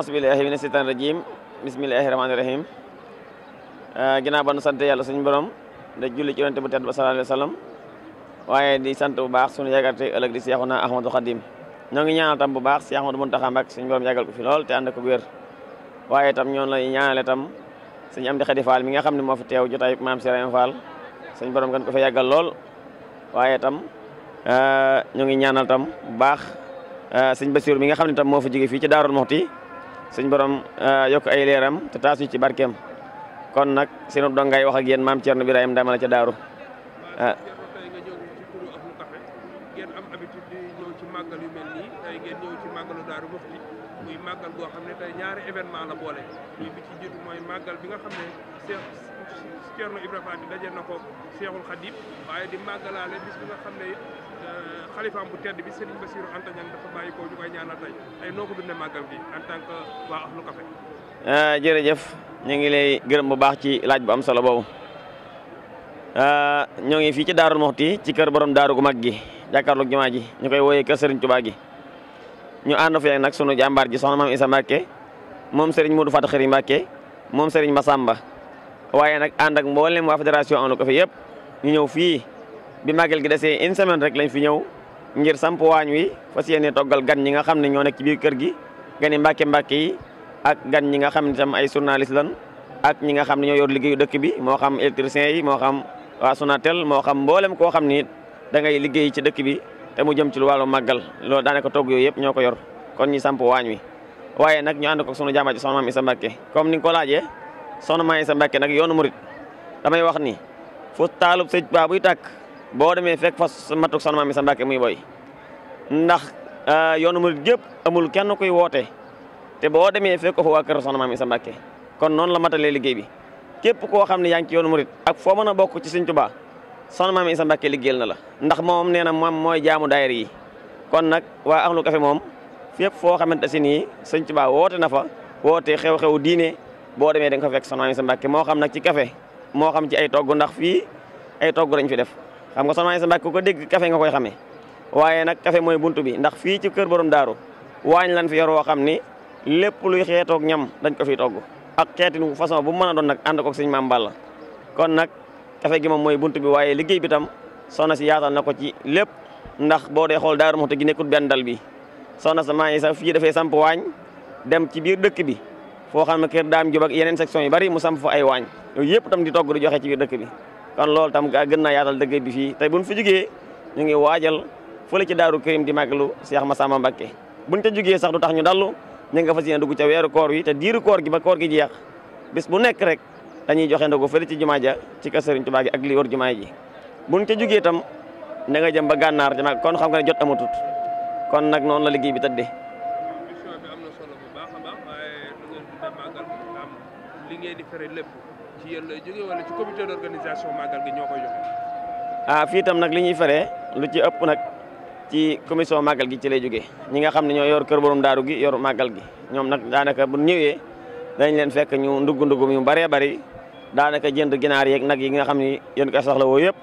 Auzubillahi mina shaytaani rajim bismillahi rahmaani rahim ginnaaw ba nu sant yàlla suñu borom da julli ci yonent bu tedd ba sallallahu alayhi wa sallam waaye di sant bu baax suñu yaakaar tey ëllëg di Seexuna Ahmadou Khadim ñoo ngi ñaanal tam bu baax Seex Ahmadou Muntaxa Mbàkke suñu borom yàggal ko fi lool te ànd ko wér waaye tam ñoon lay ñaanale tam suñu Amdi Xadi Fall mi nga xam ne moo fi teew jotaay maam Serigne Fall suñu borom gën ko fa yàggal lool waaye tam ñoo ngi ñaanal tam bu baax sëñ Basiru mi nga xam ne tam moo fa jóge fii ci Daarul Muxti suñ borom yokk ay leeram te taas ñu ci barkeem kon nag seen dongay wax ak yéen maam Thierno Birahim Dama la ca Daaru ngeen am habitude di ñëw ci màggal yu mel nii tey ngeen ñëw ci màggalu Daaru Muxti muy màggal goo xam ne tey ñaari événement la boole muy bi ci jiitu mooy màggal bi nga xam ne Thierno Ibrahima Fall di daje na ko Seexul Xadim waaye di màggalaale bis bi nga xam ne xalifaam bu tedd bi Serigne Bassirou Anta Niang dafa bàyyi ko ñu koy ñaanal tey noo ko dundee màggal gi en tant que waa Ahlu Café. jërëjëf ñu ngi lay gërëm bu baax ci laaj bu am solo boobu ñoo ngi fii ci Daarul Muxti ci kër borom daaru gu mag gi jàkkaarloog jumaa ji ñu koy wooyee kër Serigne Touba gi ñu ànd fi nag sunu jàmbaar ji soxna maam Isa Mbàkke moom Serigne Modou Fatou Khari Mbàkke moom Serigne Massamba waaye nag ànd ak mboolem waa fédération Ahlu Café yëpp ñu ñëw fii bi màggal gi desee une semaine rek lañ fi ñëw ngir samp waañ wi fas yéene toggal gan ñi nga xam ne ñoo nekk ci biir kër gi gani mbàkke yi ak gan ñi nga xam ne tam ay journaliste lan ak ñi nga xam ne ñoo yor liggéeyu dëkk bi moo xam électricien yi moo xam waa Sonatel moo xam mboolem koo xam ni da ngay liggéey ci dëkk bi te mu jëm ci lu wàllu màggal loolu daanaka togg yooyu yëpp ñoo ko yor kon ñi samp waañ wi waaye nag ñu ànd ko sunu jàmbaar ci soxna maam Isa Mbàkke comme ni nga ko laajee soxna maam Isa Mbàkke nag yoonu murit damay wax ni fu taalub sëñ Ba buy tàkk boo demee fekk fa matuk soxna maam Isa Mbàkke muy boy ndax yoonu murit gépp amul kenn kuy woote te boo demee fekk ko fa waa kër soxna maam Isa Mbàkke kon noonu la matalee liggéey bi képp koo xam ne yaa ngi ci yoonu murit ak foo mën a bokk ci sëñ Tuubaa soxna maam Isa Mbàkke liggéeyal na la ndax moom nee na moom mooy jaamu daayira yi kon nag waa Ahlu Café moom fépp foo xamante si nii sëñ Tuubaa woote na fa woote xew-xew diine boo demee da nga fa fekk soxna maam Isa Mbàkke moo xam nag ci café moo xam ci ay togg ndax fii ay togg lañ fi def xam nga soxna maam Isa Mbàkke ku ko dégg café nga koy xamee waaye nag café mooy buntu bi ndax fii ci kër borom daaru waañ lan fi yor woo xam ni lépp luy xeetoog ñam dañ ko fiy togg ak xeetin façon bu mu mën a doon nag ànd ko sëñ Maam Balla kon nag café gi moom mooy buntu bi waaye liggéey bi tam soxna si yaatal na ko ci lépp ndax boo dee xool Daaru Muxti gi nekkul benn dal bi soxna sa maa ngi sax fii dafay samp waañ dem ci biir dëkk bi foo xam ne kër daam jub ak yeneen section yu bari mu samp fa ay waañ yooyu yëpp tam di togg di joxe ci biir dëkk bi kon loolu tam gën naa yaatal dëkk bi fii tey buñ fi jógee ñu ngi waajal fële ci Daaru Karim di màggalu Cheikh Massamba Mbacke buñ ca jógee sax du tax ñu dallu ñu nga fas yéene dugg ca weeru koor wi te diiru koor gi ba koor gi jeex bis bu nekk rek dañuy joxe ndogu fële ci jumaa ja ci kër Serigne Touba gi ak li wër jumaa ji buñ ca jógee itam da nga jëm ba gànnaar ci kon xam nga ne jot amatut kon nag noonu la liggéey bi tëddee. mission bi am na solo bu baax a baax waaye nu ngeen dundee màggal bi am li ngeen di fere lépp ci yéen lay jógee wala ci comité d'organisation màggal gi ñoo koy joxe. fii itam nag li ñuy fere lu ci ëpp nag ci commission màggal gi ci lay jógee ñi nga xam ne ñoo yor kër borom daaru gi yor màggal gi ñoom nag daanaka bu ñëwee dañ leen fekk ñu ndugg yu bëree bëri daanaka jënd ginaar yeeg nag yi nga xam ni yéen koy soxla woo yëpp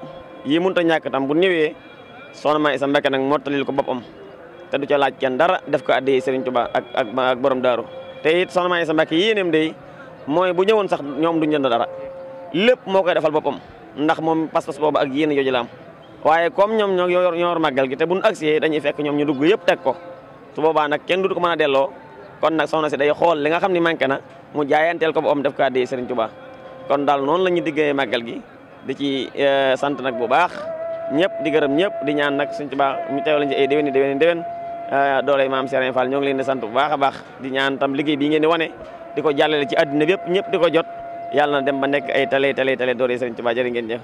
yi mënut a ñàkk tam bu ñëwee soxna maam Isa Mbàkke nag mottalil ko boppam te du ca laaj kenn dara def ko addee Serigne Touba ak borom daaru te it soxna maam Isa Mbàkke yéeneem day mooy bu ñëwoon sax ñoom duñ jënd dara lépp moo koy defal boppam ndax moom pas-pas boobu ak yéen jooju la am waaye comme ñoom ñoo yor màggal gi te buñ agsee dañuy fekk ñoom ñu dugg yëpp teg ko su boobaa nag kenn du ko mën a delloo kon nag soxna si day xool li nga xam ne manqué na mu jaayanteel ko boppam def ko addee Serigne Touba kon daal noonu la ñuy diggee màggal gi di ci sant nag bu baax ñëpp di gërëm ñëpp di ñaan nag Serigne Touba ñu teew lañ ci ay déwén dooley maam Serigne Fall ñoo ngi leen di sant bu baax a baax di ñaan tam liggéey bii ngeen di wane di ko jàllale ci àddina bi yëpp ñëpp di ko jot yàlla na dem ba nekk ay tale dooley Serigne Touba jërë ngeen jëf